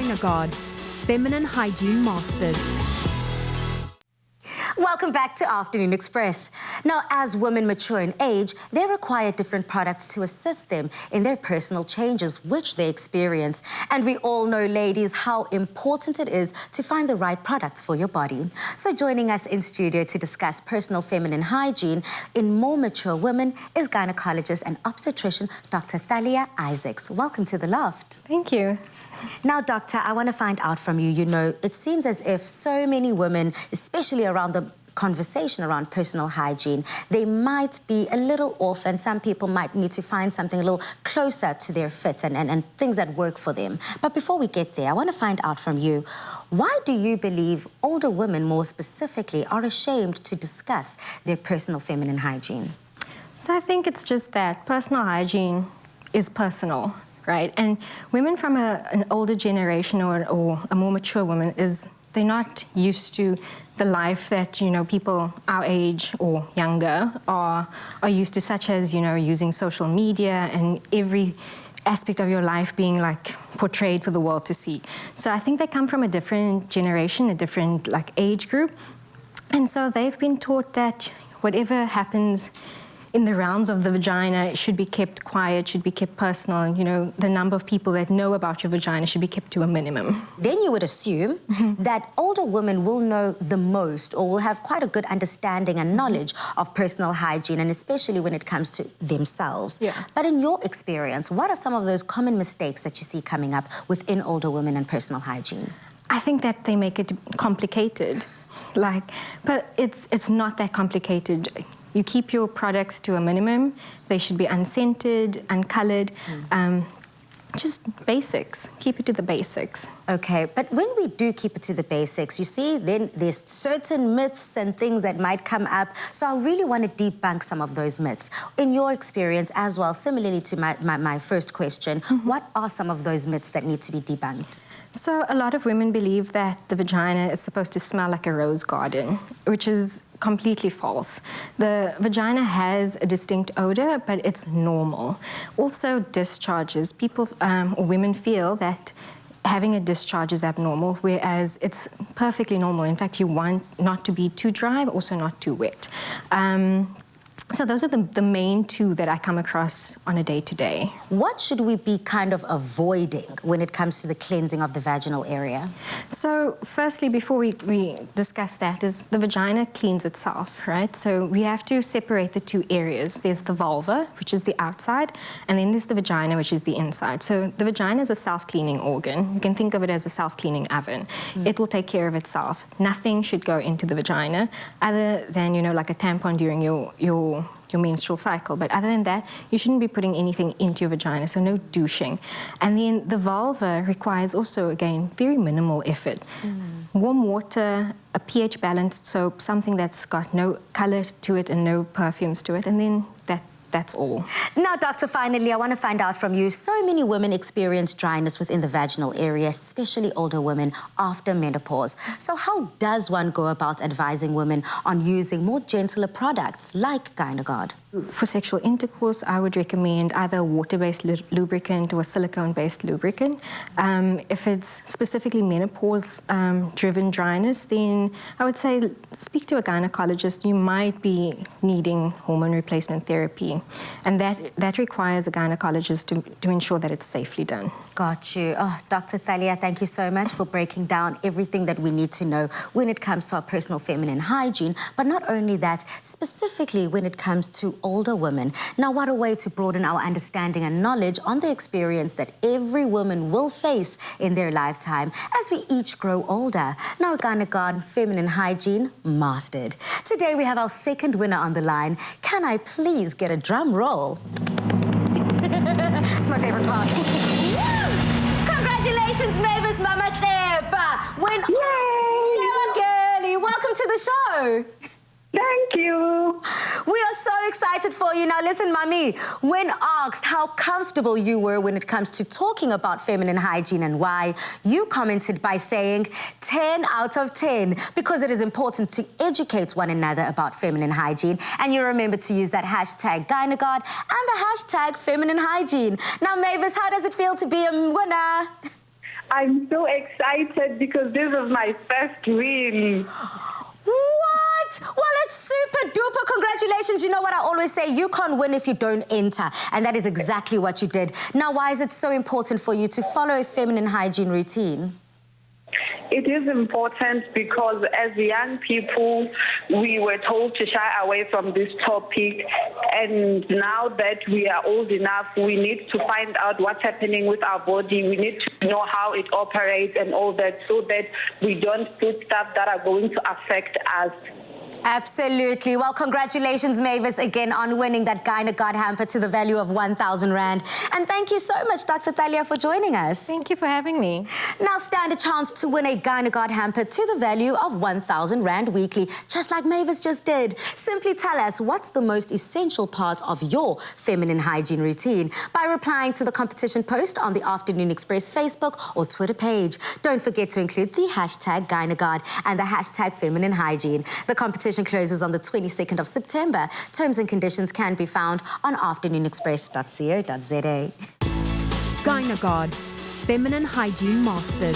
GYNAGAURD, Feminine Hygiene Mastered. Welcome back to Afternoon Express. Now, as women mature in age, they require different products to assist them in their personal changes which they experience. And we all know, ladies, how important it is to find the right products for your body. So joining us in studio to discuss personal feminine hygiene in more mature women is gynecologist and obstetrician Dr. Thalia Isaacs. Welcome to the loft. Thank you. Now, doctor, I want to find out from you, it seems as if so many women, especially around the conversation around personal hygiene, they might be a little off, and some people might need to find something a little closer to their fit and things that work for them. But before we get there, I want to find out from you, why do you believe older women more specifically are ashamed to discuss their personal feminine hygiene? So I think it's just that personal hygiene is personal, right? And women from an older generation or a more mature woman they're not used to the life that, people our age or younger are used to, such as, using social media and every aspect of your life being like portrayed for the world to see. So I think they come from a different generation, a different age group. And so they've been taught that whatever happens in the realms of the vagina should be kept quiet, should be kept personal, and, the number of people that know about your vagina should be kept to a minimum. Then you would assume that older women will know the most or will have quite a good understanding and knowledge of personal hygiene, and especially when it comes to themselves. Yeah. But in your experience, what are some of those common mistakes that you see coming up within older women and personal hygiene? I think that they make it complicated. But it's not that complicated. You keep your products to a minimum. They should be unscented, uncolored, just basics. Keep it to the basics. Okay, but when we do keep it to the basics, you see, then there's certain myths and things that might come up. So I really want to debunk some of those myths. In your experience as well, similarly to my first question, what are some of those myths that need to be debunked? So a lot of women believe that the vagina is supposed to smell like a rose garden, which is completely false. The vagina has a distinct odor, but it's normal. Also, discharges. People or women feel that having a discharge is abnormal, whereas it's perfectly normal. In fact, you want not to be too dry, but also not too wet. So those are the main two that I come across on a day-to-day. What should we be kind of avoiding when it comes to the cleansing of the vaginal area? So firstly, before we discuss that, is the vagina cleans itself, right? So we have to separate the two areas. There's the vulva, which is the outside, and then there's the vagina, which is the inside. So the vagina is a self-cleaning organ. You can think of it as a self-cleaning oven. It will take care of itself. Nothing should go into the vagina other than, like a tampon during your menstrual cycle. But other than that, you shouldn't be putting anything into your vagina, so no douching. And then the vulva requires also, again, very minimal effort. Warm water, a pH balanced soap, something that's got no color to it and no perfumes to it, and then that's all. Now, doctor, finally, I want to find out from you, so many women experience dryness within the vaginal area, especially older women after menopause. So how does one go about advising women on using more gentler products like GYNAGAURD? For sexual intercourse, I would recommend either a water-based lubricant or a silicone-based lubricant. If it's specifically menopause-driven dryness, then I would say speak to a gynecologist. You might be needing hormone replacement therapy, and that requires a gynecologist to ensure that it's safely done. Got you. Oh, Dr. Thalia, thank you so much for breaking down everything that we need to know when it comes to our personal feminine hygiene, but not only that, specifically when it comes to older women. Now, what a way to broaden our understanding and knowledge on the experience that every woman will face in their lifetime as we each grow older. Now, GYNAGAURD Feminine Hygiene Mastered. Today, we have our second winner on the line. Can I please get a drum roll? It's my favorite part. Congratulations, Mavis Mama Theba. Girlie, welcome to the show. Thank you. We are so excited for you. Now listen, Mami, when asked how comfortable you were when it comes to talking about feminine hygiene and why, you commented by saying 10 out of 10 because it is important to educate one another about feminine hygiene, and you remember to use that hashtag GYNAGAURD and the hashtag feminine hygiene. Now, Mavis, how does it feel to be a winner? I'm so excited because this is my first win. What? Well, it's super duper. Congratulations. You know what I always say? You can't win if you don't enter. And that is exactly what you did. Now, why is it so important for you to follow a feminine hygiene routine? It is important because as young people, we were told to shy away from this topic. And now that we are old enough, we need to find out what's happening with our body. We need to know how it operates and all that so that we don't put stuff that are going to affect us. Absolutely. Well, congratulations, Mavis, again on winning that GYNAGAURD hamper to the value of 1,000 Rand. And thank you so much, Dr. Thalia, for joining us. Thank you for having me. Now stand a chance to win a GYNAGAURD hamper to the value of 1,000 Rand weekly, just like Mavis just did. Simply tell us what's the most essential part of your feminine hygiene routine by replying to the competition post on the Afternoon Express Facebook or Twitter page. Don't forget to include the hashtag GYNAGAURD and the hashtag feminine hygiene. The competition closes on the 22nd of September. Terms and conditions can be found on afternoonexpress.co.za. GYNAGAURD, feminine hygiene mastered.